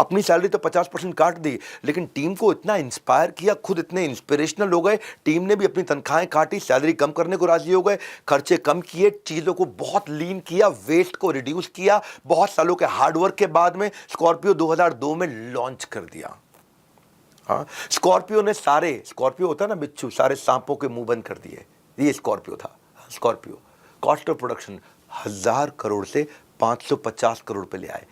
अपनी सैलरी तो 50% काट दी, लेकिन टीम को इतना इंस्पायर किया, खुद इतने इंस्पिरेशनल हो गए, टीम ने भी अपनी तनख्वाहें काटी, सैलरी कम करने को राजी हो गए, खर्चे कम किए, चीज़ों को बहुत लीन किया, वेस्ट को रिड्यूस किया। बहुत सालों के हार्डवर्क के बाद में स्कॉर्पियो 2002 में लॉन्च कर दिया। हाँ, स्कॉर्पियो ने सारे, स्कॉर्पियो होता है ना बिच्छू, सारे सांपों के मुंह बंद कर दिए। ये स्कॉर्पियो था। Scorpio cost of production 1000 crore से 550 करोड़ पे ले आए,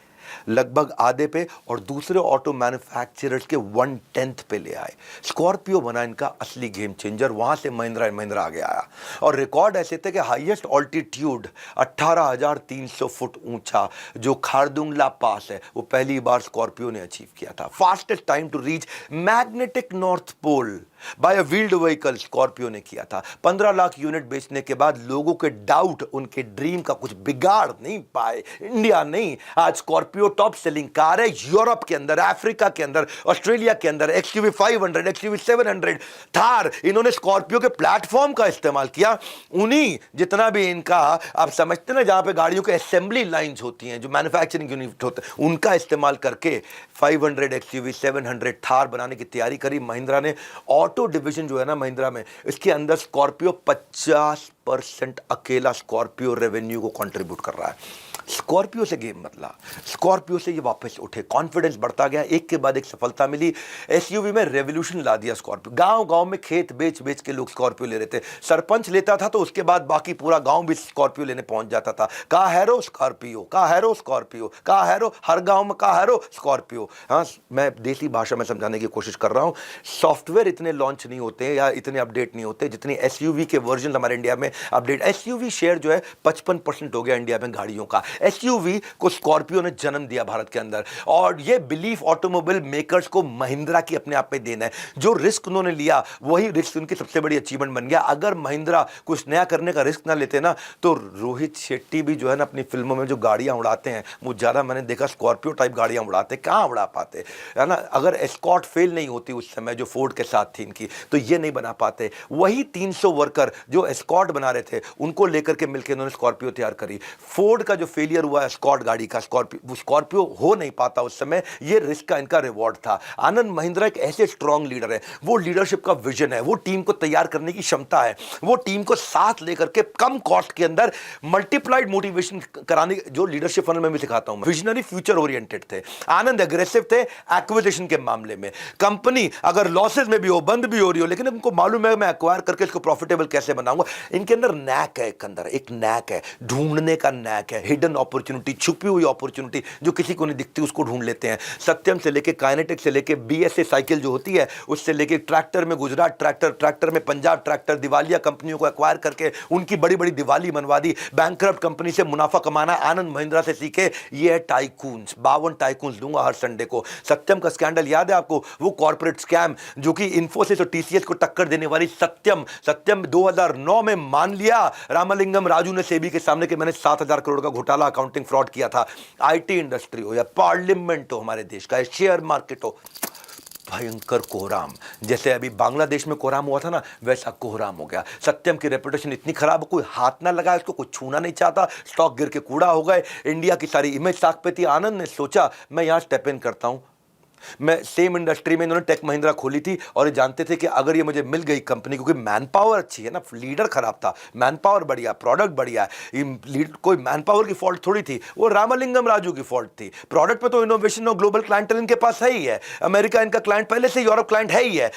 लगभग आधे पे, और दूसरे ऑटो मैन्युफैक्चरर्स के 1/10 पे ले आए। स्कॉर्पियो बना इनका असली गेम चेंजर। वहां से महिंद्रा एंड महिंद्रा आगे आया, और रिकॉर्ड ऐसे थे कि हाईएस्ट ऑल्टीट्यूड 18,300 फुट ऊंचा जो खारदुंगला पास है, वो पहली बार स्कॉर्पियो ने अचीव किया था। Fastest time to reach magnetic north pole by a wheeled vehicle Scorpio ने किया था। 15 लाख यूनिट बेचने के बाद लोगों के डाउट उनके ड्रीम का कुछ बिगाड़ नहीं पाए। इंडिया नहीं, आज स्कॉर्पियो टॉप सेलिंग कार है यूरोप के अंदर, अफ्रीका के अंदर, ऑस्ट्रेलिया के अंदर। XUV 500, XUV 700, थार, इन्होंने स्कॉर्पियो के प्लेटफॉर्म का इस्तेमाल किया। उन्हीं जितना भी इनका, आप समझते ना, जहां पे गाड़ियों के असेंबली लाइंस होती हैं, जो मैन्युफैक्चरिंग यूनिट होते हैं, उनका इस्तेमाल करके 500, XUV 700, थार बनाने की तैयारी करी महिंद्रा ने। ऑटो डिवीजन जो है ना महिंद्रा में, इसके अंदर स्कॉर्पियो 50% अकेला स्कॉर्पियो रेवेन्यू को कंट्रीब्यूट कर रहा है। स्कॉर्पियो से गेम बदला, स्कॉर्पियो से ये वापस उठे, कॉन्फिडेंस बढ़ता गया, एक के बाद एक सफलता मिली। एसयूवी में रेवोल्यूशन ला दिया स्कॉर्पियो। गांव गांव में खेत बेच बेच के लोग स्कॉर्पियो ले रहे थे। सरपंच लेता था तो उसके बाद बाकी पूरा गांव भी स्कॉर्पियो लेने पहुंच जाता था। कहा हैरो स्कॉर्पियो, कहा हैरो स्कॉर्पियो, कहा हैरो, हर गांव में कहा हैरो स्कॉर्पियो। हाँ, मैं देसी भाषा में समझाने की कोशिश कर रहा हूं। सॉफ्टवेयर इतने लॉन्च नहीं होते या इतने अपडेट नहीं होते जितनी एसयूवी के वर्जन हमारे इंडिया में अपडेट। एसयूवी शेयर जो है 55% हो गया इंडिया में गाड़ियों का। एसयूवी को स्कॉर्पियो ने जन्म दिया भारत के अंदर, और ये बिलीफ ऑटोमोबाइल मेकर्स को महिंद्रा की अपने आप में देना है। जो रिस्क उन्होंने लिया वही रिस्क उनकी सबसे बड़ी अचीवमेंट बन गया। अगर महिंद्रा कुछ नया करने का रिस्क ना लेते ना, तो रोहित शेट्टी भी जो है ना अपनी फिल्मों में जो गाड़ियां उड़ाते हैं, वो ज्यादा मैंने देखा स्कॉर्पियो टाइप गाड़ियां उड़ाते, कहां उड़ा पाते है ना। अगर एस्कॉर्ट फेल नहीं होती उस समय जो फोर्ड के साथ थी इनकी, तो ये नहीं बना पाते। वही 300 वर्कर जो एस्कॉर्ट बना रहे थे, उनको लेकर के मिलकर उन्होंने स्कॉर्पियो तैयार करी। फोर्ड का जो फेलियर हुआ एस्कॉर्ट गाड़ी का, स्कॉर्पियो हो नहीं पाता उस समय। ये रिस्क का इनका रिवॉर्ड था। आनंद महिंद्रा एक ऐसे स्ट्रॉन्ग लीडर है, वो लीडरशिप का विजन है, वो टीम को तैयार करने की क्षमता है, वो टीम को साथ लेकर के कम कॉस्ट के अंदर मल्टीप्लाइड मोटिवेशन कराने, जो लीडरशिप फनल में भी सिखाता हूं। विजनरी, फ्यूचर ओरिएंटेड थे। आनंद एग्रेसिव थे एक्विजिशन के मामले में। कंपनी अगर लॉसेस में भी हो, बंद भी हो रही हो, लेकिन उनको मालूम है मैं एक्वायर करके इसको प्रॉफिटेबल कैसे बनाऊंगा। इनके अंदर नैक है, एक नैक है, ढूंढने का नैक है, हिडन अपॉर्चुनिटी, छुपी हुई अपॉर्चुनिटी जो किसी को नहीं दिखती, उसको ढूंढ लेते हैं। सत्यम से लेके काइनेटिक से लेके BSA साइकिल जो होती है, उससे लेके ट्रैक्टर में गुजरात ट्रैक्टर, ट्रैक्टर में पंजाब ट्रैक्टर, दिवालिया कंपनियों को एक्वायर करके उनकी बड़ी बड़ी दिवाली मनवा दी। बैंकरप्ट कंपनी से मुनाफा कमाना आनंद महिंद्रा से सीखे। ये है टाइकून्स। 52 टाइकून्स दूंगा हर संडे को। सत्यम का स्कैंडल याद है आपको, वो कॉर्पोरेट स्कैम जो कि इन्फोसिस और TCS को टक्कर देने वाली सत्यम 2009 में मान लिया रामलिंगम राजू ने सेबी के सामने कि मैंने 7,000 करोड़ का घोटाला, अकाउंटिंग फ्रॉड किया था। IT इंडस्ट्री हो या पार्लियामेंट हो हमारे देश का, शेयर मार्केट हो, भयंकर कोहराम। जैसे अभी बांग्लादेश में कोहराम हुआ था ना, वैसा कोहराम हो गया। सत्यम की रेपुटेशन इतनी खराब, कोई हाथ ना लगाया उसको, कोई छूना नहीं चाहता, स्टॉक गिर के कूड़ा हो गए, इंडिया की सारी इमेज साख पे थी। आनंद ने सोचा मैं यहां स्टेप इन करता हूं। मैं सेम इंडस्ट्री में, इन्होंने टेक महिंद्रा खोली थी और ये जानते थे कि अगर ये मुझे मिल गई कंपनी, क्योंकि मैन पावर अच्छी है ना, लीडर खराब था, मैन पावर बढ़िया, प्रोडक्ट बढ़िया, कोई मैन पावर की फॉल्ट थोड़ी थी, वो रामलिंगम राजू की फॉल्ट थी। प्रोडक्ट पे तो इनोवेशन और ग्लोबल क्लाइंटल इनके पास है ही है। अमेरिका इनका क्लाइंट पहले से, यूरोप क्लाइंट है ही है।